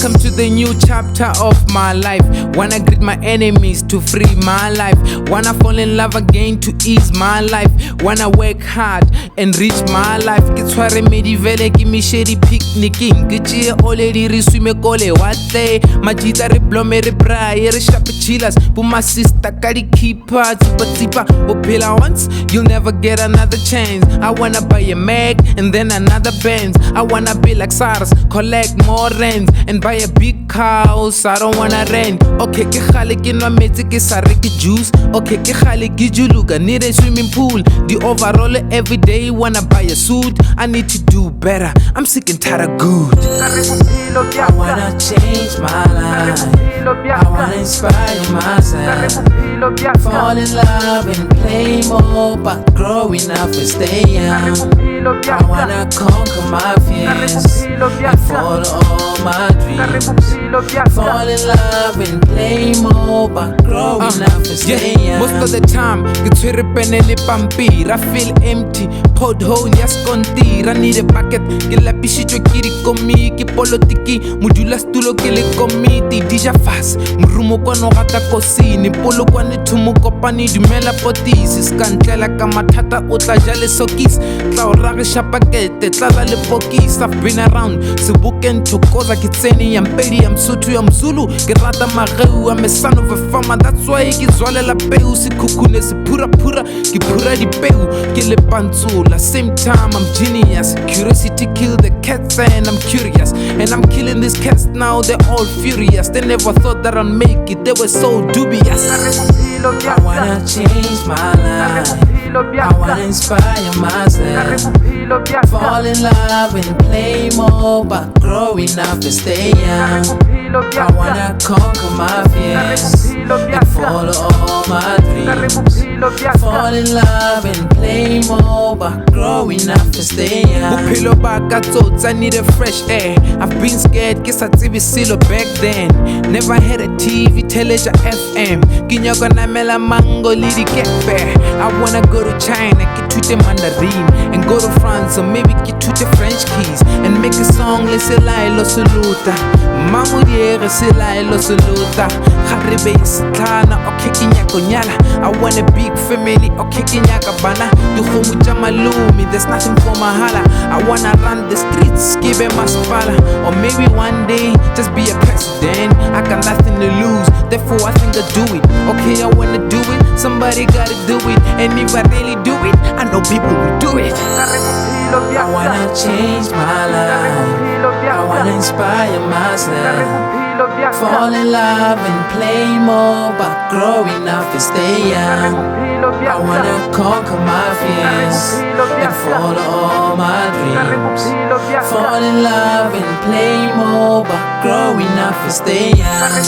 Welcome to the new chapter of my life. Wanna greet my enemies to free my life. Wanna fall in love again to ease my life. Wanna work hard and reach my life. Ke tshware medivele ke me shady picnicking. Ke tšee already re swime kole watle. Majita re blome re braai re shape chillers. But my sister ka di keeper. Tsipa opela once, you'll never get another chance. I wanna buy a Mac and then another Benz. I wanna be like SARS, collect more rents and buy a big house. I don't wanna rent. Okay, ke khale ke nwa metsi ke sa reke juice. Okay, ke khale ke juluka need a swimming pool. The overall every day wanna buy a suit. I need to do better. I'm sick and tired of good. I wanna change my life. I wanna inspire myself. Fall in love and play more, but growing up and stay young. I wanna conquer my fears and follow all my dreams. Fall in love and play more, but growing up and stay young. Most of the time, ke tshwere pene le pampiri. I feel empty, pothole ya skontiri. I need a bucket, ke lapisitswe ke dikomi. Ke politiki, modula stulo ke le komiti. Dija fast, morumo kwano gata kosini. Polo kwane thumo kopani dumela potisi. Skantlela ka mathata o tla ja le sokis. Tla o ragisha pakete, tlala le pokis. I've been around, Sebokeng Thokoza ke tsene ya Mpedi ya Msotho ya Mzulu. Ke rata mageu, I'm a son of a farmer. That's why ke zwalela peu. Sikhukhune se pura ke pura dipeu. Ke le pantsula, same time I'm genius. Curiosity kill the cats and I'm curious. And I'm killing these cats now, they're all furious. They never thought that I'd make it, they were so dubious. I wanna change my life. I wanna inspire myself. Fall in love and play more, but growing up and stay young. I wanna conquer my fears and follow all my dreams. Fall in love and play more, but growing up and stay young. Bophelo ba ka tsotsi, I need a fresh air. I've been scared, ke sa tsebe selo back then. Never had a TV, teleja FM. Ke nyaka namela mango le dikepe. I wanna go to China, ke thute Mandarin. And go to France, or maybe ke thute French keys. And make a song le selaelo soluta. Mamodiere selaelo soluta. Kharebe isitlana, okay ke nyaka nyala. I want a big family, okay ke nyaka bana. Dikgomo tša malumi, there's nothing for mahala. I wanna run the streets, give a masipala. Or maybe one day, just be a president. I got nothing to lose, therefore I think I'll do it. Okay, I wanna do it, somebody gotta do it. And if I really do it, I know people will do it. I wanna change my life. I wanna inspire myself. Fall in love and play more, but growing up and stay young. I wanna conquer my fears and follow all my dreams. Fall in love and play more, but growing up and stay young.